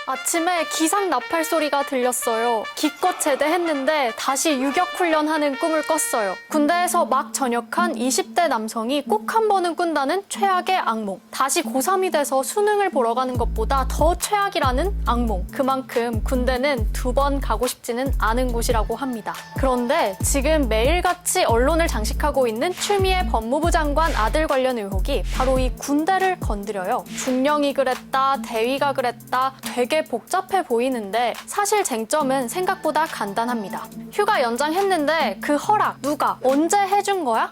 아침에 기상 나팔 소리가 들렸어요. 기껏 제대했는데 다시 유격 훈련하는 꿈을 꿨어요. 군대에서 막 전역한 20대 남성이 꼭 한 번은 꾼다는 최악의 악몽. 다시 고3이 돼서 수능을 보러 가는 것보다 더 최악이라는 악몽. 그만큼 군대는 2번 가고 싶지는 않은 곳이라고 합니다. 그런데 지금 매일같이 언론을 장식하고 있는 추미애 법무부 장관 아들 관련 의혹이 바로 이 군대를 건드려요. 중령이 그랬다, 대위가 그랬다, 되게 복잡해 보이는데 사실 쟁점은 생각보다 간단합니다. 휴가 연장했는데 그 허락 누가 언제 해준 거야?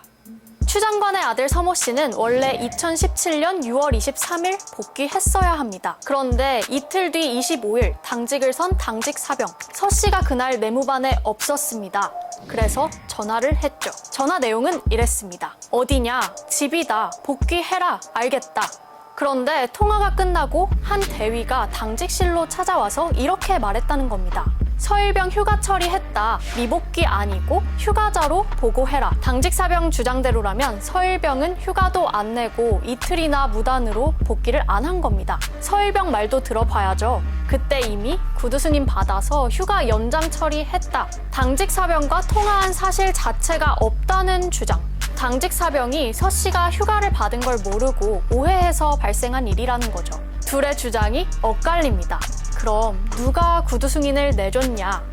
추 장관의 아들 서모 씨는 원래 2017년 6월 23일 복귀했어야 합니다. 그런데 이틀 뒤 25일 당직을 선 당직 사병 서 씨가 그날 내무반에 없었습니다. 그래서 전화를 했죠. 전화 내용은 이랬습니다. 어디냐? 집이다. 복귀해라. 알겠다. 그런데 통화가 끝나고 한 대위가 당직실로 찾아와서 이렇게 말했다는 겁니다. 서일병 휴가 처리했다. 미복귀 아니고 휴가자로 보고해라. 당직사병 주장대로라면 서일병은 휴가도 안 내고 이틀이나 무단으로 복귀를 안 한 겁니다. 서일병 말도 들어봐야죠. 그때 이미 구두스님 받아서 휴가 연장 처리했다. 당직사병과 통화한 사실 자체가 없다는 주장. 당직사병이 서 씨가 휴가를 받은 걸 모르고 오해해서 발생한 일이라는 거죠. 둘의 주장이 엇갈립니다. 그럼 누가 구두 승인을 내줬냐?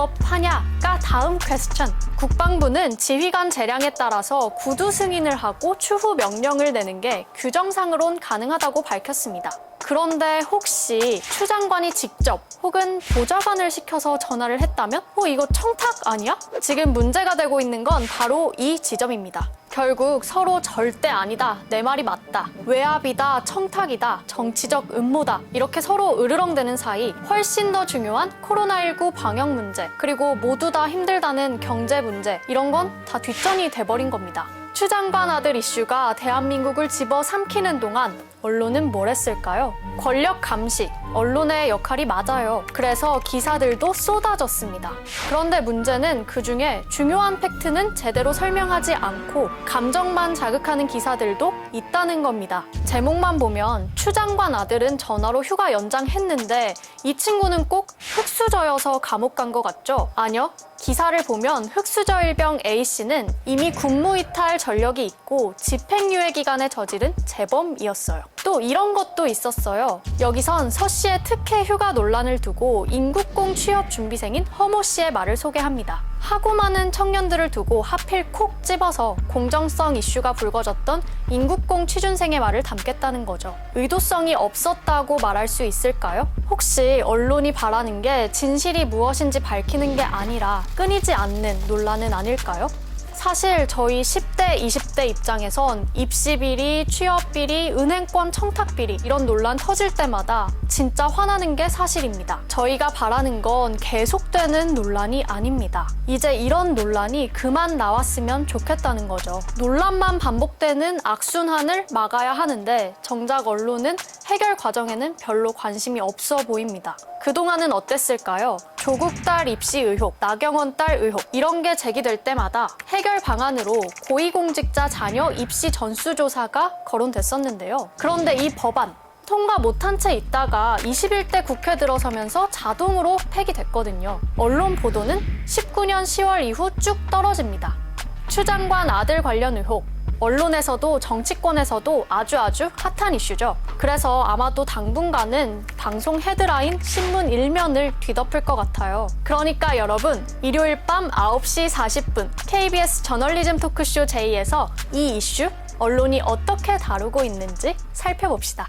적법하냐가 다음 퀘스천. 국방부는 지휘관 재량에 따라서 구두 승인을 하고 추후 명령을 내는 게 규정상으론 가능하다고 밝혔습니다. 그런데 혹시 추 장관이 직접 혹은 보좌관을 시켜서 전화를 했다면? 이거 청탁 아니야? 지금 문제가 되고 있는 건 바로 이 지점입니다. 결국 서로 절대 아니다, 내 말이 맞다, 외압이다, 청탁이다, 정치적 음모다 이렇게 서로 으르렁대는 사이 훨씬 더 중요한 코로나19 방역 문제 그리고 모두 다 힘들다는 경제 문제 이런 건 다 뒷전이 돼버린 겁니다. 추 장관 아들 이슈가 대한민국을 집어삼키는 동안 언론은 뭘 했을까요? 권력 감시, 언론의 역할이 맞아요. 그래서 기사들도 쏟아졌습니다. 그런데 문제는 그중에 중요한 팩트는 제대로 설명하지 않고 감정만 자극하는 기사들도 있다는 겁니다. 제목만 보면 추 장관 아들은 전화로 휴가 연장했는데 이 친구는 꼭 흑수저여서 감옥 간 것 같죠? 아니요. 기사를 보면 흑수저일병 A씨는 이미 군무이탈 전력이 있고 집행유예 기간에 저지른 재범이었어요. 또 이런 것도 있었어요. 여기선 서 씨의 특혜 휴가 논란을 두고 인국공 취업 준비생인 허모 씨의 말을 소개합니다. 하고 많은 청년들을 두고 하필 콕 집어서 공정성 이슈가 불거졌던 인국공 취준생의 말을 담겠다는 거죠. 의도성이 없었다고 말할 수 있을까요? 혹시 언론이 바라는 게 진실이 무엇인지 밝히는 게 아니라 끊이지 않는 논란은 아닐까요? 사실 저희 10대, 20대 입장에선 입시비리, 취업비리, 은행권 청탁비리 이런 논란 터질 때마다 진짜 화나는 게 사실입니다. 저희가 바라는 건 계속되는 논란이 아닙니다. 이제 이런 논란이 그만 나왔으면 좋겠다는 거죠. 논란만 반복되는 악순환을 막아야 하는데 정작 언론은 해결 과정에는 별로 관심이 없어 보입니다. 그동안은 어땠을까요? 조국 딸 입시 의혹, 나경원 딸 의혹 이런 게 제기될 때마다 해결 방안으로 고위공직자 자녀 입시 전수조사가 거론됐었는데요. 그런데 이 법안 통과 못한 채 있다가 21대 국회 들어서면서 자동으로 폐기됐거든요. 언론 보도는 19년 10월 이후 쭉 떨어집니다. 추 장관 아들 관련 의혹 언론에서도 정치권에서도 아주 핫한 이슈죠. 그래서 아마도 당분간은 방송 헤드라인, 신문 일면을 뒤덮을 것 같아요. 그러니까 여러분, 일요일 밤 9시 40분 KBS 저널리즘 토크쇼 J에서 이 이슈 언론이 어떻게 다루고 있는지 살펴봅시다.